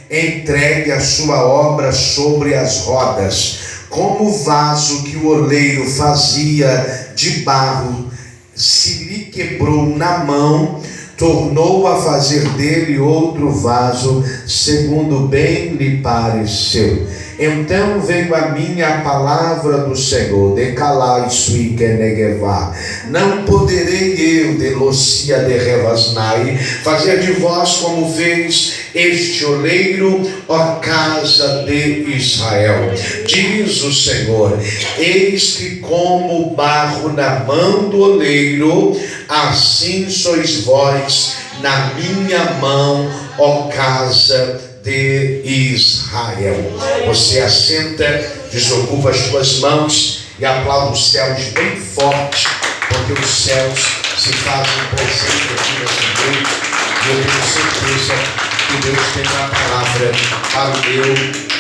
entregue a sua obra sobre as rodas, como o vaso que o oleiro fazia de barro, se lhe quebrou na mão, tornou a fazer dele outro vaso, segundo bem lhe pareceu. Então veio a mim a palavra do Senhor: decalai sui que negevá, não poderei eu, de Lucia de Revasnai, fazer de vós como fez este oleiro, ó casa de Israel. Diz o Senhor: eis que como barro na mão do oleiro, assim sois vós na minha mão, ó casa de Israel. Você assenta, desocupa as tuas mãos e aplauda os céus bem forte, porque os céus se fazem presente aqui nessa noite, e eu tenho certeza que Deus tem uma palavra para o meu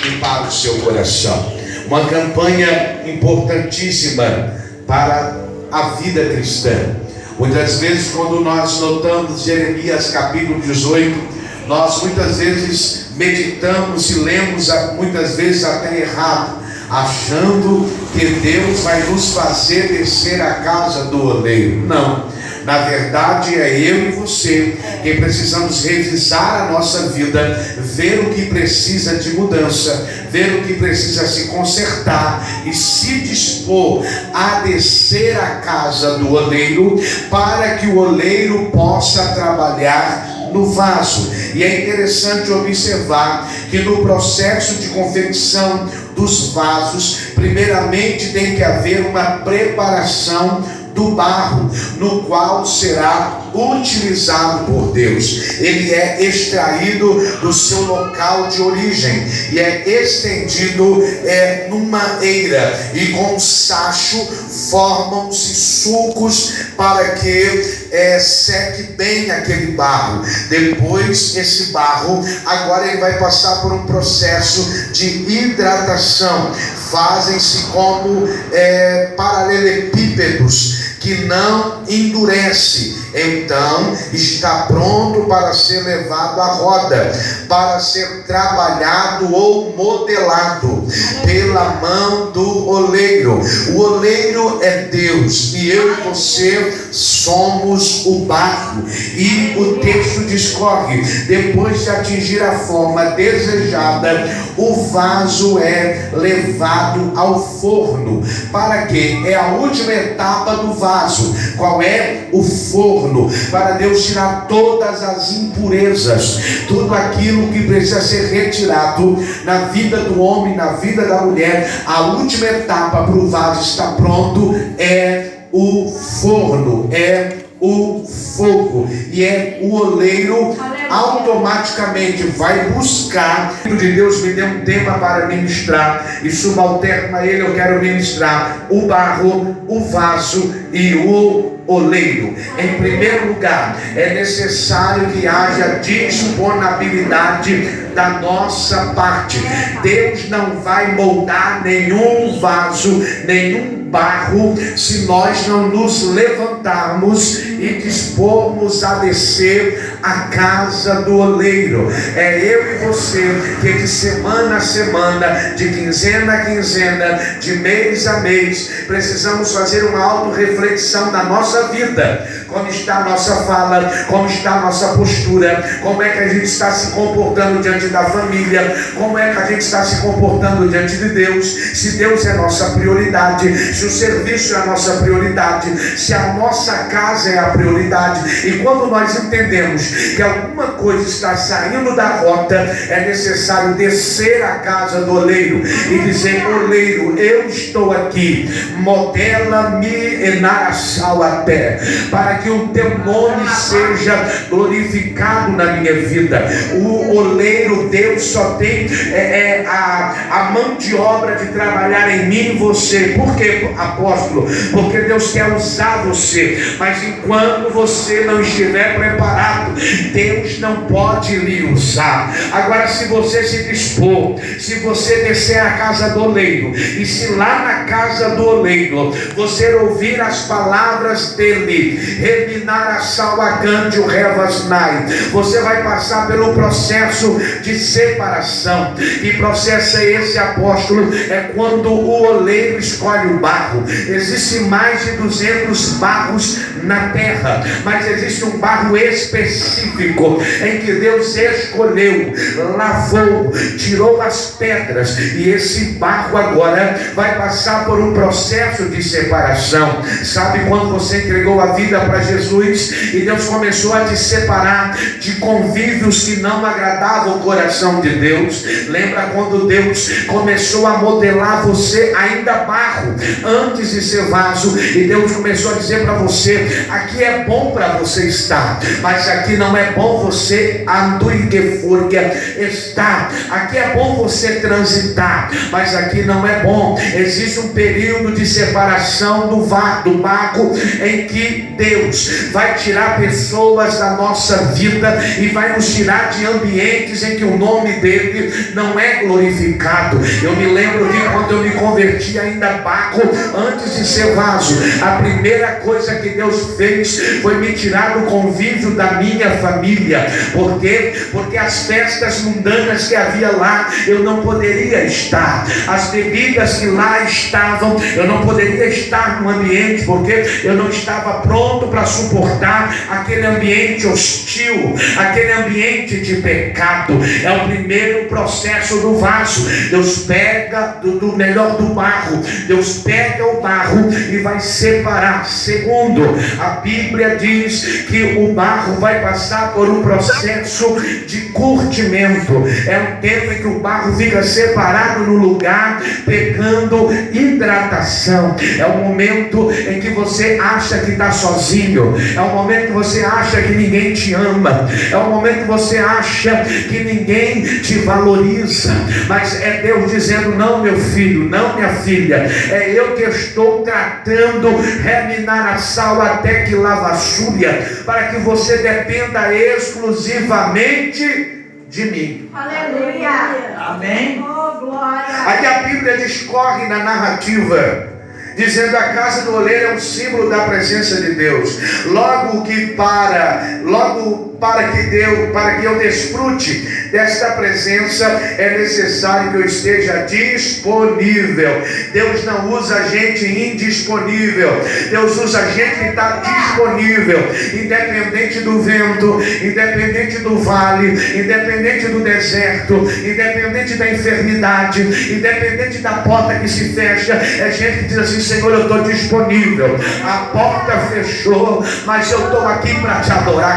e para o seu coração. Uma campanha importantíssima para a vida cristã. Muitas vezes, quando nós notamos Jeremias capítulo 18, nós muitas vezes meditamos e lemos, muitas vezes até errado, achando que Deus vai nos fazer descer a casa do oleiro. Não, na verdade é eu e você que precisamos revisar a nossa vida, ver o que precisa de mudança, ver o que precisa se consertar e se dispor a descer a casa do oleiro, para que o oleiro possa trabalhar no vaso. E é interessante observar que no processo de confecção dos vasos, primeiramente tem que haver uma preparação do barro, no qual será utilizado por Deus. Ele é extraído do seu local de origem e é estendido numa eira, e com sacho formam-se sulcos para que seque bem aquele barro. Depois esse barro, agora ele vai passar por um processo de hidratação. Fazem-se como paralelepípedos que não endurece. Então está pronto para ser levado à roda, para ser trabalhado ou modelado pela mão do oleiro. O oleiro é Deus e eu e você somos o barro. E o texto discorre: depois de atingir a forma desejada, o vaso é levado ao forno. Para quê? É a última etapa do vaso. Qual é? O forno. Para Deus tirar todas as impurezas, tudo aquilo que precisa ser retirado na vida do homem, na vida da mulher. A última etapa para o vaso estar pronto é o forno, é o fogo, e é o oleiro automaticamente vai buscar. O de Deus me deu um tema para ministrar, e subalterno a ele eu quero ministrar o barro, o vaso e o oleiro. Em primeiro lugar, é necessário que haja disponibilidade da nossa parte. Deus não vai moldar nenhum vaso, nenhum barro, se nós não nos levantarmos e dispormos a descer a casa do oleiro. É eu e você que de semana a semana, de quinzena a quinzena, de mês a mês, precisamos fazer uma autorreflexão da nossa vida. Como está a nossa fala, como está a nossa postura, como é que a gente está se comportando diante da família, como é que a gente está se comportando diante de Deus. Se Deus é nossa prioridade, se o serviço é a nossa prioridade, se a nossa casa é a prioridade. E quando nós entendemos que alguma coisa está saindo da rota, é necessário descer a casa do oleiro e dizer: oleiro, eu estou aqui, modela-me enaraçal até, para que o teu nome seja glorificado na minha vida. O oleiro Deus só tem a mão de obra de trabalhar em mim e você. Por quê, apóstolo? Porque Deus quer usar você, mas enquanto você não estiver preparado, Deus não pode lhe usar. Agora, se você se dispor, se você descer à casa do oleiro, e se lá na casa do oleiro você ouvir as palavras dele, reminar a salvacândio revasnai, você vai passar pelo processo de separação. Que processo é esse, apóstolo? É quando o oleiro escolhe o barro. Existem mais de 200 barros na terra, mas existe um barro específico em que Deus escolheu, lavou, tirou as pedras, e esse barro agora vai passar por um processo de separação. Sabe quando você entregou a vida para Jesus e Deus começou a te separar de convívios que não agradavam o coração de Deus? Lembra quando Deus começou a modelar você ainda barro, antes de ser vaso, e Deus começou a dizer para você: aqui é bom para você estar, mas aqui não é bom você estar. Aqui é bom você transitar, mas aqui não é bom. Existe um período de separação do barro, em que Deus vai tirar pessoas da nossa vida e vai nos tirar de ambientes em que o nome dele não é glorificado. Eu me lembro que quando eu me converti ainda barro, antes de ser vaso, a primeira coisa que Deus fez foi me tirar do convívio da minha família. Por quê? Porque as festas mundanas que havia lá, eu não poderia estar. As bebidas que lá estavam, eu não poderia estar no ambiente, porque eu não estava pronto para suportar aquele ambiente hostil, aquele ambiente de pecado. É o primeiro processo do vaso. Deus pega do melhor do barro, Deus pega o barro e vai separar. Segundo, a Bíblia diz que o barro vai passar por um processo de curtimento. É um tempo em que o barro fica separado no lugar, pegando hidratação. É um momento em que você acha que está sozinho. É um momento que você acha que ninguém te ama. É um momento que você acha que ninguém te valoriza. Mas é Deus dizendo: não, meu filho, não, minha filha, é eu que estou tratando, reminar a sal até que lavassúria, para que você dependa exclusivamente de mim. Aleluia. Amém. Oh, glória. Aí a Bíblia discorre na narrativa, dizendo: a casa do oleiro é um símbolo da presença de Deus. Logo para que eu desfrute desta presença, é necessário que eu esteja disponível. Deus não usa gente indisponível. Deus usa gente que está disponível, independente do vento, independente do vale, independente do deserto, independente da enfermidade, independente da porta que se fecha. É gente que diz assim: Senhor, eu estou disponível. A porta fechou, mas eu estou aqui para te adorar.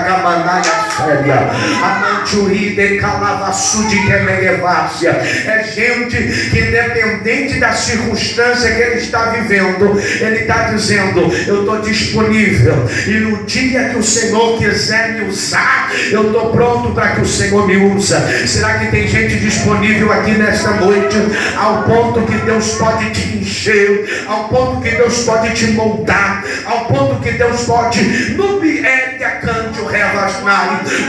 Séria, Amanturi de Calavassu de Quemerevácia. É gente que, independente da circunstância que ele está vivendo, ele está dizendo: eu estou disponível, e no dia que o Senhor quiser me usar, eu estou pronto para que o Senhor me usa. Será que tem gente disponível aqui nesta noite, ao ponto que Deus pode te encher, ao ponto que Deus pode te moldar, ao ponto que Deus pode, no Biéria Cândio Revasnai,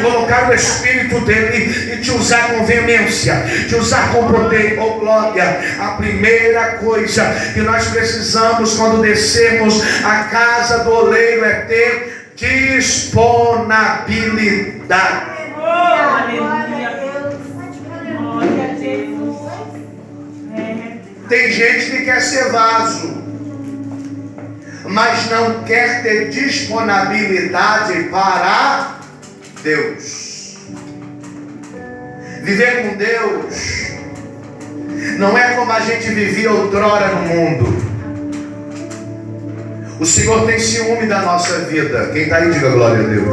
colocar o Espírito dele e te usar com veemência, te usar com poder? Oh glória! A primeira coisa que nós precisamos quando descermos a casa do oleiro é ter disponibilidade. Tem gente que quer ser vaso, mas não quer ter disponibilidade para Deus. Viver com Deus não é como a gente vivia outrora no mundo. O Senhor tem ciúme da nossa vida. Quem está aí, diga glória a Deus.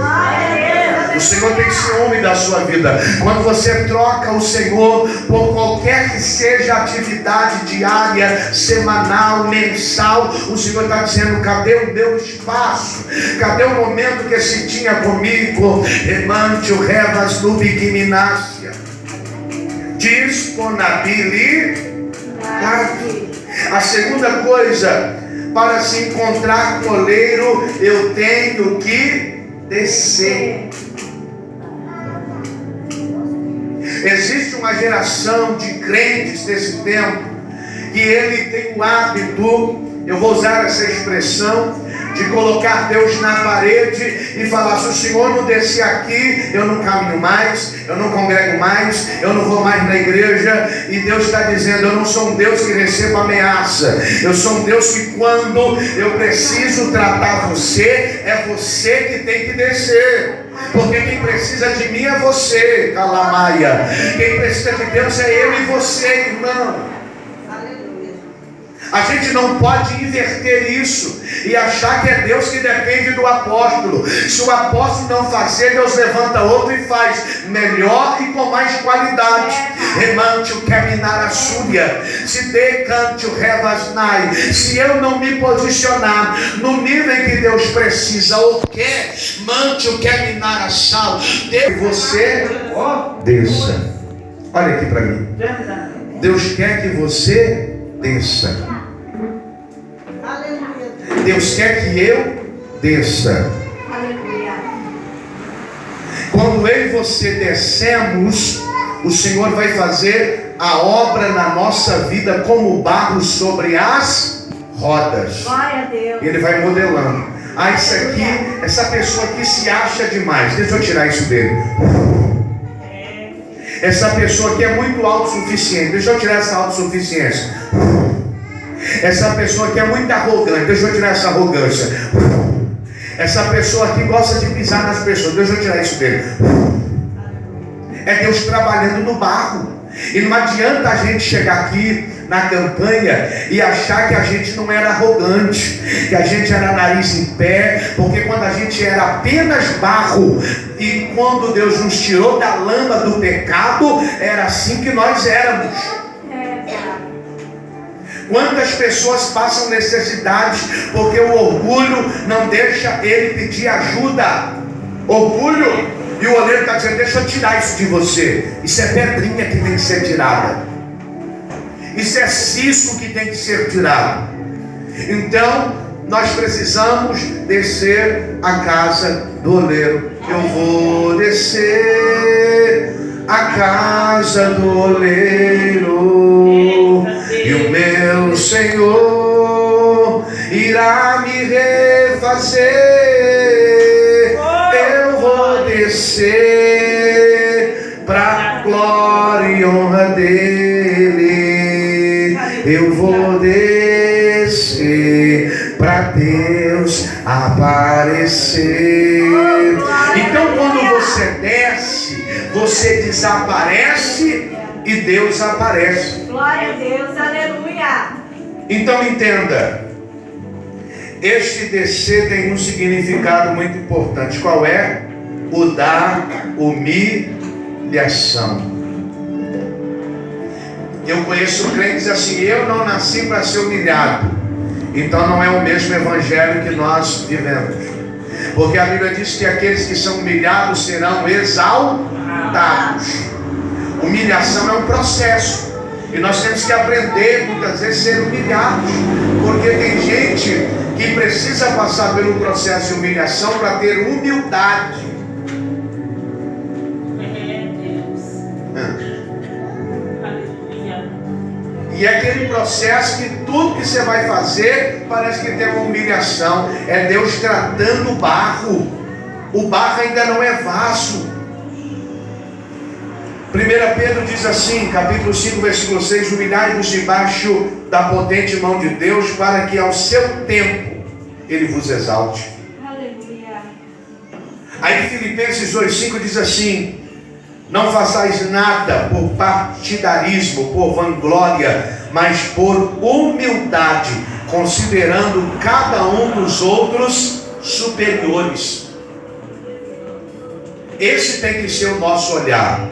O Senhor tem ciúme da sua vida. Quando você troca o Senhor por qualquer que seja a atividade diária, semanal, mensal, o Senhor está dizendo: cadê o meu espaço? Cadê o momento que se tinha comigo? Remante o revas no bigiminácia. disponibilidade. A segunda coisa, para se encontrar com o oleiro, eu tenho que descer. Existe uma geração de crentes desse tempo que ele tem o hábito, eu vou usar essa expressão, de colocar Deus na parede e falar: se o Senhor não descer aqui, eu não caminho mais, eu não congrego mais, eu não vou mais na igreja. E Deus está dizendo: eu não sou um Deus que receba ameaça, eu sou um Deus que, quando eu preciso tratar você, é você que tem que descer. Porque quem precisa de mim é você, Calamaia. Quem precisa de Deus é eu e você, irmão. A gente não pode inverter isso e achar que é Deus que depende do apóstolo. Se o apóstolo não fazer, Deus levanta outro e faz melhor e com mais qualidade. Remante o caminhar a súria, se decante o revasnai. Se eu não me posicionar no nível em que Deus precisa ou quer, mante o caminhar a sal. Você desça. Olha aqui para mim. Deus quer que você desça. Deus quer que eu desça. Quando eu e você descemos, o Senhor vai fazer a obra na nossa vida como barro sobre as rodas. Glória a Deus. Ele vai modelando. Ah, isso aqui, essa pessoa aqui se acha demais. Deixa eu tirar isso dele. Essa pessoa aqui é muito autossuficiente. Deixa eu tirar essa autossuficiência. Essa pessoa aqui é muito arrogante. Deixa eu tirar essa arrogância. Essa pessoa aqui gosta de pisar nas pessoas. Deixa eu tirar isso dele. É Deus trabalhando no barro. E não adianta a gente chegar aqui na campanha e achar que a gente não era arrogante, que a gente era nariz em pé, porque quando a gente era apenas barro, e quando Deus nos tirou da lama do pecado, era assim que nós éramos. Quantas pessoas passam necessidades porque o orgulho não deixa ele pedir ajuda? Orgulho. E o oleiro está dizendo: deixa eu tirar isso de você. Isso é pedrinha que tem que ser tirada. Isso é cisco que tem que ser tirado. Então, nós precisamos descer a casa do oleiro. Eu vou descer a casa do oleiro, e o meu Senhor irá me refazer. Eu vou descer para glória e honra dele. Eu vou descer para Deus aparecer. Então, quando você desce, você desaparece e Deus aparece. Glória a Deus, aleluia. Então entenda, este descer tem um significado muito importante. Qual é? O da humilhação. Eu conheço crentes assim: eu não nasci para ser humilhado. Então não é o mesmo evangelho que nós vivemos. Porque a Bíblia diz que aqueles que são humilhados serão exaltados. Humilhação é um processo. E nós temos que aprender muitas vezes a ser humilhados. Porque tem gente que precisa passar pelo processo de humilhação para ter humildade. E é aquele processo que tudo que você vai fazer parece que tem uma humilhação. É Deus tratando o barro. O barro ainda não é vaso. 1 Pedro diz assim, capítulo 5, versículo 6: humilhai-vos debaixo da potente mão de Deus, para que ao seu tempo Ele vos exalte. Aleluia. Aí Filipenses 2,5 diz assim: não façais nada por partidarismo, por vanglória, mas por humildade, considerando cada um dos outros superiores. Esse tem que ser o nosso olhar.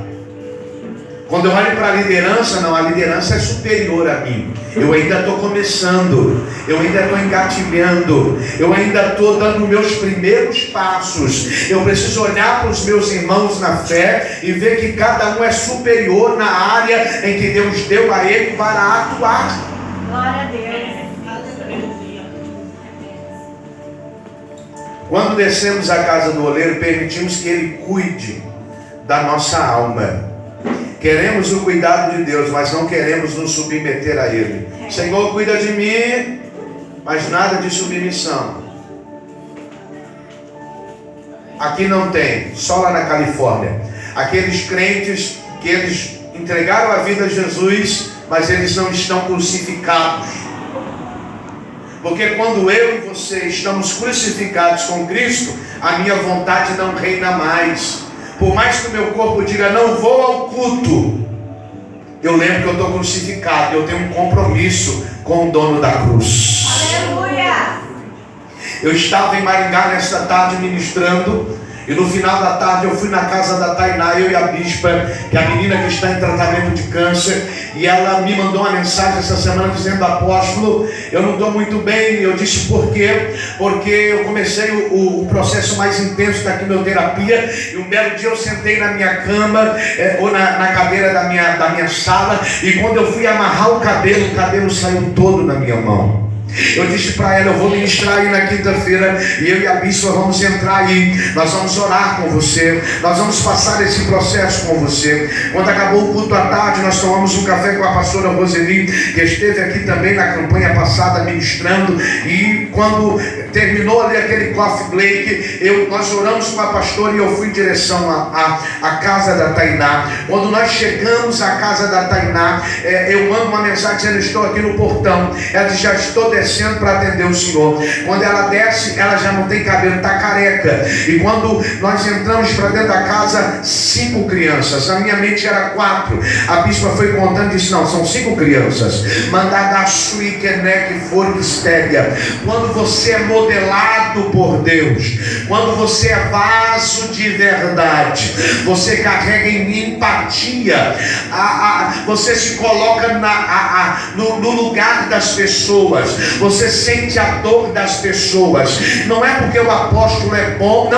Quando eu olho para a liderança, não, a liderança é superior a mim. Eu ainda estou começando, eu ainda estou engatilhando, eu ainda estou dando meus primeiros passos. Eu preciso olhar para os meus irmãos na fé e ver que cada um é superior na área em que Deus deu a ele para atuar. Glória a Deus. Quando descemos à casa do oleiro, permitimos que ele cuide da nossa alma. Queremos o cuidado de Deus, mas não queremos nos submeter a Ele. Senhor, cuida de mim, mas nada de submissão. Aqui não tem, só lá na Califórnia. Aqueles crentes que eles entregaram a vida a Jesus, mas eles não estão crucificados. Porque quando eu e você estamos crucificados com Cristo, a minha vontade não reina mais. Por mais que o meu corpo diga, não vou ao culto, eu lembro que eu estou crucificado, eu tenho um compromisso com o dono da cruz. Aleluia. Eu estava em Maringá nesta tarde ministrando, e no final da tarde eu fui na casa da Tainá, eu e a bispa, que é a menina que está em tratamento de câncer, e ela me mandou uma mensagem essa semana dizendo, apóstolo, eu não estou muito bem. Eu disse, por quê? Porque eu comecei o processo mais intenso da quimioterapia, e um belo dia eu sentei na minha cama, ou na cadeira da minha sala, e quando eu fui amarrar o cabelo saiu todo na minha mão. Eu disse para ela, eu vou ministrar aí na quinta-feira, e eu e a bispa vamos entrar aí, nós vamos orar com você, nós vamos passar esse processo com você. Quando acabou o culto à tarde, nós tomamos um café com a pastora Roseli, que esteve aqui também na campanha passada ministrando, e quando terminou ali aquele coffee break, nós oramos com a pastora e eu fui em direção à casa da Tainá. Quando nós chegamos à casa da Tainá, eu mando uma mensagem dizendo, estou aqui no portão. Ela diz, já estou descendo para atender o senhor. Quando ela desce, ela já não tem cabelo, está careca. E quando nós entramos para dentro da casa, 5 crianças. Na minha mente era 4. A bispa foi contando e disse, não, são 5 crianças. Mandada sui kenek forquistéria. Quando você é modelado por Deus, quando você é vaso de verdade, você carrega em empatia, você se coloca no lugar das pessoas, você sente a dor das pessoas. Não é porque o apóstolo é bom,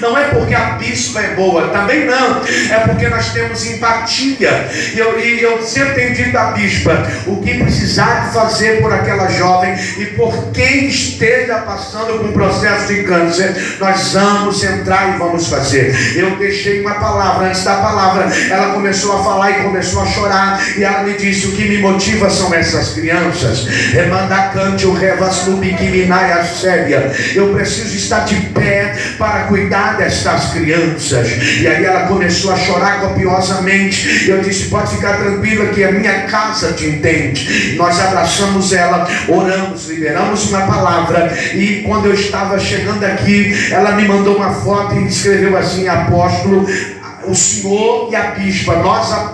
não é porque a bispa é boa, também não, é porque nós temos empatia. E eu sempre tenho dito à bispa, o que precisar de fazer por aquela jovem e por quem esteja passando por um processo de câncer, nós vamos entrar e vamos fazer. Eu deixei uma palavra, antes da palavra ela começou a falar e começou a chorar, e ela me disse, o que me motiva são essas crianças. Eu preciso estar de pé para cuidar destas crianças. E aí ela começou a chorar copiosamente. Eu disse, pode ficar tranquila que a minha casa te entende. Nós abraçamos ela, oramos, liberamos uma palavra, e quando eu estava chegando aqui, ela me mandou uma foto e escreveu assim, apóstolo, o senhor e a bispa,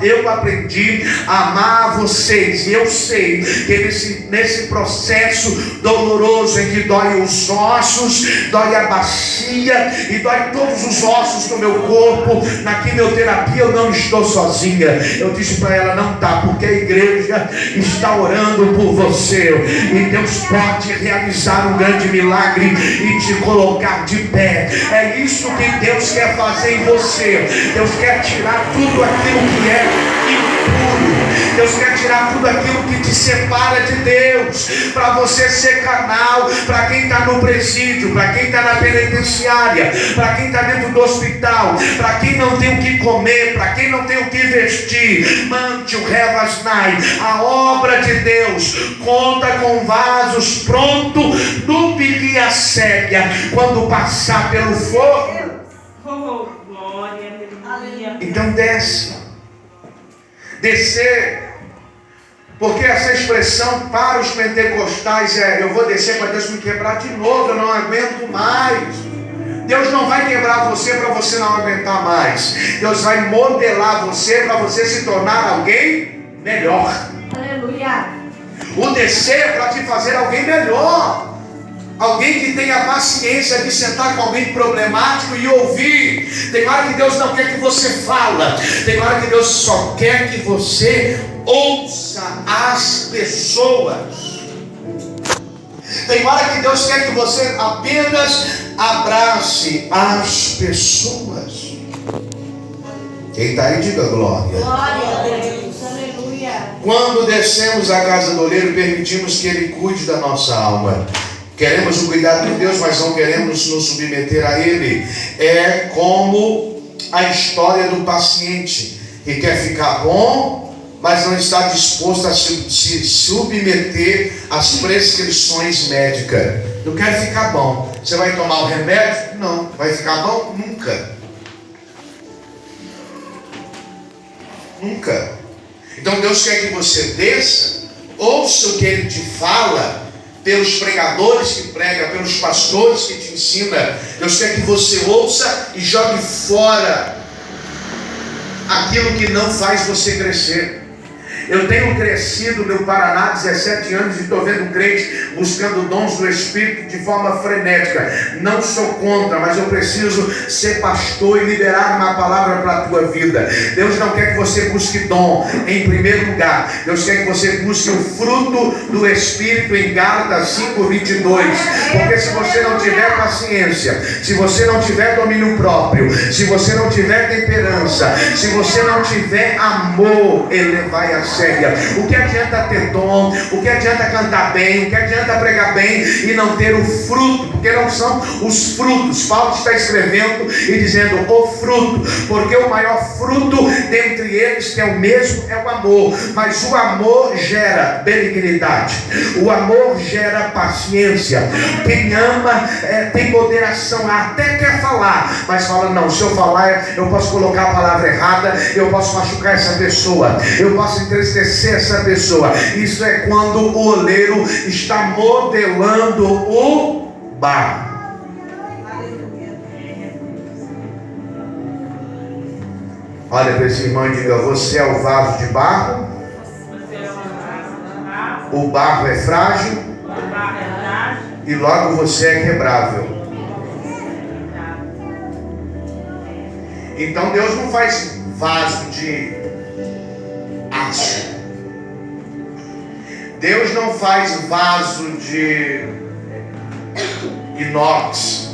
eu aprendi a amar vocês, e eu sei que nesse processo doloroso em que dói os ossos, dói a bacia e dói todos os ossos do meu corpo, na quimioterapia eu não estou sozinha. Eu disse para ela, não está, porque a igreja está orando por você, e Deus pode realizar um grande milagre e te colocar de pé. É isso que Deus quer fazer em você. Deus quer tirar tudo aquilo que é impuro. Deus quer tirar tudo aquilo que te separa de Deus, para você ser canal para quem está no presídio, para quem está na penitenciária, para quem está dentro do hospital, para quem não tem o que comer, para quem não tem o que vestir. Mante o revasnai. A obra de Deus conta com vasos prontos do pilia séria quando passar pelo fogo. Então descer, porque essa expressão para os pentecostais eu vou descer para Deus me quebrar de novo, eu não aguento mais. Deus não vai quebrar você para você não aguentar mais. Deus vai modelar você para você se tornar alguém melhor. Aleluia. O descer para te fazer alguém melhor. Alguém que tenha paciência de sentar com alguém problemático e ouvir. Tem hora que Deus não quer que você fala. Tem hora que Deus só quer que você ouça as pessoas. Tem hora que Deus quer que você apenas abrace as pessoas. Quem está aí, diga glória. Glória a Deus. Aleluia. Quando descemos à casa do oleiro, permitimos que Ele cuide da nossa alma. Queremos o cuidado de Deus, mas não queremos nos submeter a Ele. É como a história do paciente que quer ficar bom, mas não está disposto a se submeter às prescrições médicas. Não quer ficar bom. Você vai tomar o remédio? Não. Vai ficar bom? Nunca. Nunca. Então Deus quer que você desça, ouça o que Ele te fala, pelos pregadores que pregam, pelos pastores que te ensinam. Deus quer que você ouça e jogue fora aquilo que não faz você crescer. Eu tenho crescido no Paraná 17 anos e estou vendo crente buscando dons do Espírito de forma frenética. Não sou contra, mas eu preciso ser pastor e liberar uma palavra para a tua vida. Deus não quer que você busque dom em primeiro lugar. Deus quer que você busque o fruto do Espírito em Gálatas 5:22. Porque se você não tiver paciência, se você não tiver domínio próprio, se você não tiver temperança, se você não tiver amor, ele vai a séria. O que adianta ter dom? O que adianta cantar bem? O que adianta pregar bem e não ter o fruto? Porque não são os frutos. Paulo está escrevendo e dizendo o fruto, porque o maior fruto dentre eles, que é o mesmo, é o amor. Mas o amor gera benignidade, o amor gera paciência. Quem ama tem moderação, até quer falar, mas fala, não, se eu falar eu posso colocar a palavra errada, eu posso machucar essa pessoa, eu posso entristecer essa pessoa. Isso é quando o oleiro está modelando o barro. Olha para esse irmão e diga: você é o vaso de barro, o barro é frágil e logo você é quebrável. Então Deus não faz vaso de aço. Deus não faz vaso de inox.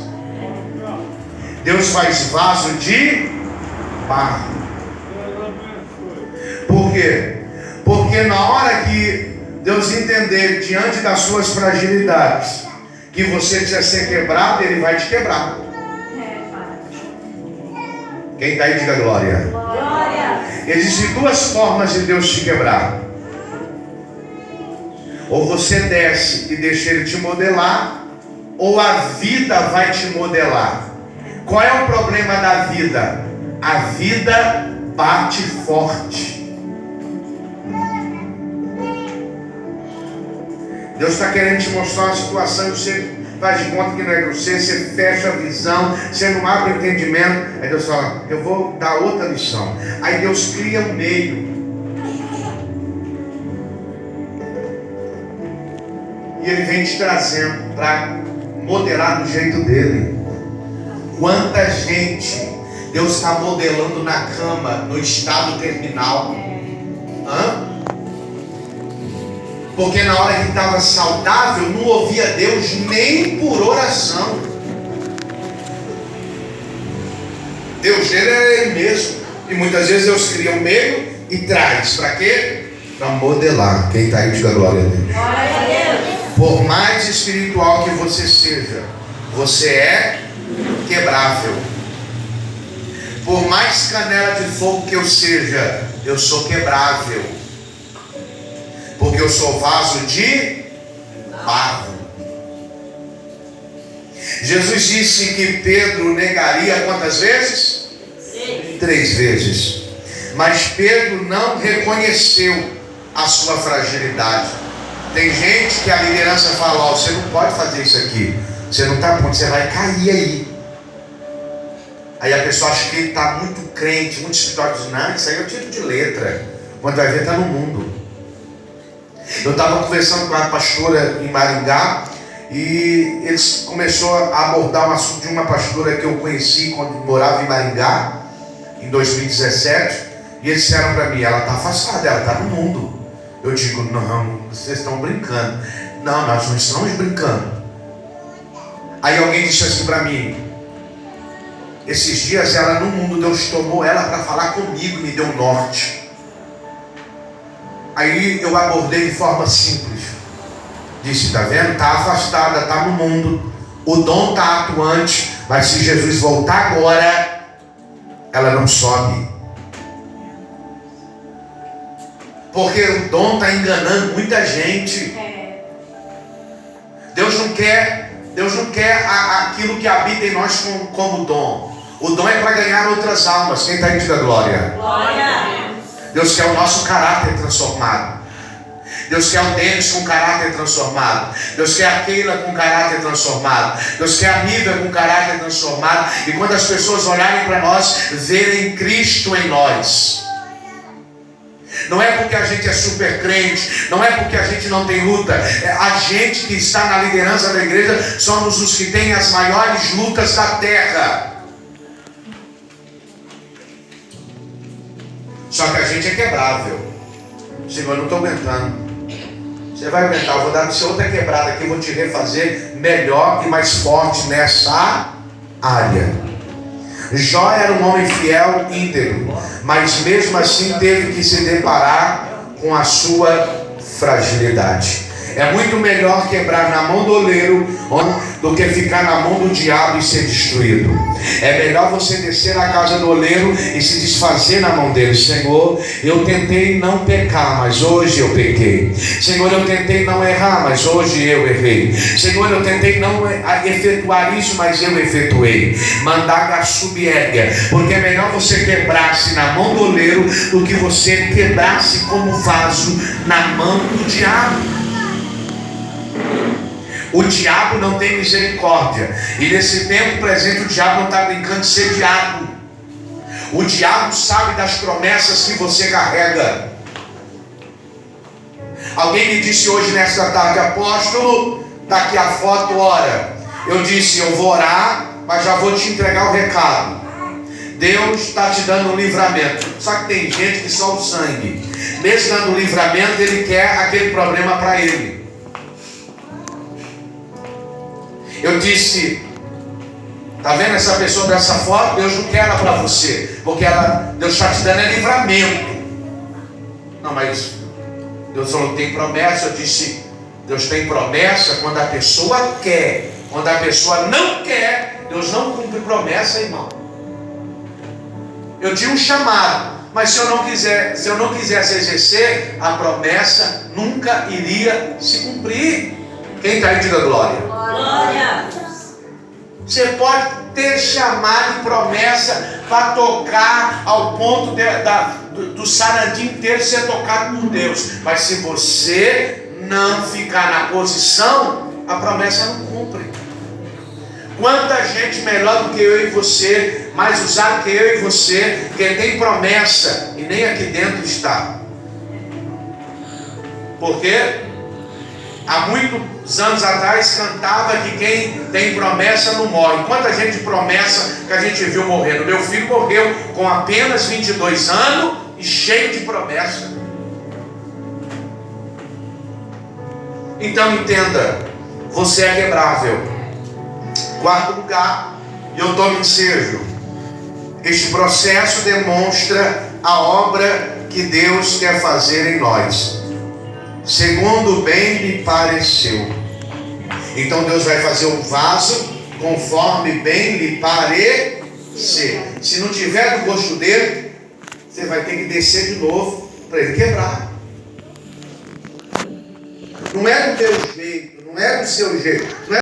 Deus faz vaso de barro. Por quê? Porque na hora que Deus entender diante das suas fragilidades que você precisa ser quebrado, Ele vai te quebrar. Quem está aí, diga glória. Glória. Existem duas formas de Deus te quebrar. Ou você desce e deixa Ele te modelar, ou a vida vai te modelar. Qual é o problema da vida? A vida bate forte. Deus está querendo te mostrar uma situação e você faz de conta que não é você fecha a visão, você não abre o entendimento. Aí Deus fala: eu vou dar outra lição. Aí Deus cria um meio. E Ele vem te trazendo para modelar do jeito dele. Quanta gente Deus está modelando na cama, no estado terminal. Porque na hora que estava saudável, não ouvia Deus nem por oração. Deus dele era Ele mesmo. E muitas vezes Deus cria um meio e traz. Para quê? Para modelar. Quem está aí, diga glória a Deus. Glória a Deus. Por mais espiritual que você seja, você é quebrável. Por mais canela de fogo que eu seja, eu sou quebrável. Porque eu sou vaso de barro. Jesus disse que Pedro negaria quantas vezes? 3 vezes. Mas Pedro não reconheceu a sua fragilidade. Tem gente que a liderança fala: ó, você não pode fazer isso aqui, você não está pronto, você vai cair aí. Aí a pessoa acha que ele está muito crente, muito espiritual, diz: não, isso aí é o tipo de letra. Quando vai ver, está no mundo. Eu estava conversando com a pastora em Maringá E eles começaram a abordar um assunto de uma pastora que eu conheci quando morava em Maringá, em 2017. E eles disseram para mim, ela está afastada, ela está no mundo. Eu digo, não, vocês estão brincando. Não, nós não estamos brincando. Aí alguém disse assim para mim, esses dias ela no mundo, Deus tomou ela para falar comigo e me deu um norte. Aí eu abordei de forma simples. Disse, está vendo? Está afastada, está no mundo. O dom está atuante, mas se Jesus voltar agora, ela não sobe. Porque o dom está enganando muita gente. Deus não quer aquilo que habita em nós como dom. O dom é para ganhar outras almas. Quem está aí, diga glória. Glória. Deus quer o nosso caráter transformado. Deus quer o Denis com caráter transformado. Deus quer a Keila com caráter transformado. Deus quer a Nívia com caráter transformado. E quando as pessoas olharem para nós, verem Cristo em nós. Não é porque a gente é super crente, não é porque a gente não tem luta. A gente que está na liderança da igreja somos os que têm as maiores lutas da terra. Só que a gente é quebrável. Senhor, eu não estou aguentando. Você vai aguentar, eu vou dar no seu outra quebrada aqui, eu vou te refazer melhor e mais forte nessa área. Jó era um homem fiel, íntegro, mas mesmo assim teve que se deparar com a sua fragilidade. É muito melhor quebrar na mão do oleiro do que ficar na mão do diabo e ser destruído. É melhor você descer na casa do oleiro e se desfazer na mão dele. Senhor, eu tentei não pecar, mas hoje eu pequei. Senhor, eu tentei não errar, mas hoje eu errei. Senhor, eu tentei não efetuar isso, mas eu efetuei. Mandaga subérgia, porque é melhor você quebrar-se na mão do oleiro do que você quebrar-se como vaso na mão do diabo. O diabo não tem misericórdia. E nesse tempo presente o diabo não está brincando de ser diabo. O diabo sabe das promessas que você carrega. Alguém me disse hoje nesta tarde, apóstolo, daqui a foto, ora. Eu disse, eu vou orar, mas já vou te entregar o recado. Deus está te dando um livramento. Só que tem gente que só o sangue. Mesmo dando um livramento, ele quer aquele problema para ele. Eu disse, tá vendo essa pessoa dessa foto? Deus não quer ela para você, porque Deus está te dando livramento. Não, mas Deus falou que tem promessa. Eu disse, Deus tem promessa quando a pessoa quer. Quando a pessoa não quer, Deus não cumpre promessa, irmão. Eu tinha um chamado, mas se eu não quisesse exercer, a promessa nunca iria se cumprir. Quem está aí, diga glória. Glória. Você pode ter chamado e promessa para tocar ao ponto do Sarandi inteiro ser tocado por Deus. Mas se você não ficar na posição, a promessa não cumpre. Quanta gente melhor do que eu e você, mais usado que eu e você, que tem promessa e nem aqui dentro está. Porque há muitos anos atrás cantava que quem tem promessa não morre. Quanta gente de promessa que a gente viu morrendo. Meu filho morreu com apenas 22 anos e cheio de promessa. Então entenda, você é quebrável. Quarto lugar, e eu tomo ensejo. Este processo demonstra a obra que Deus quer fazer em nós. Segundo bem lhe pareceu. Então Deus vai fazer um vaso conforme bem lhe parecer. Se não tiver do gosto dele, você vai ter que descer de novo para ele quebrar. Não é do teu jeito, não é do seu jeito, não é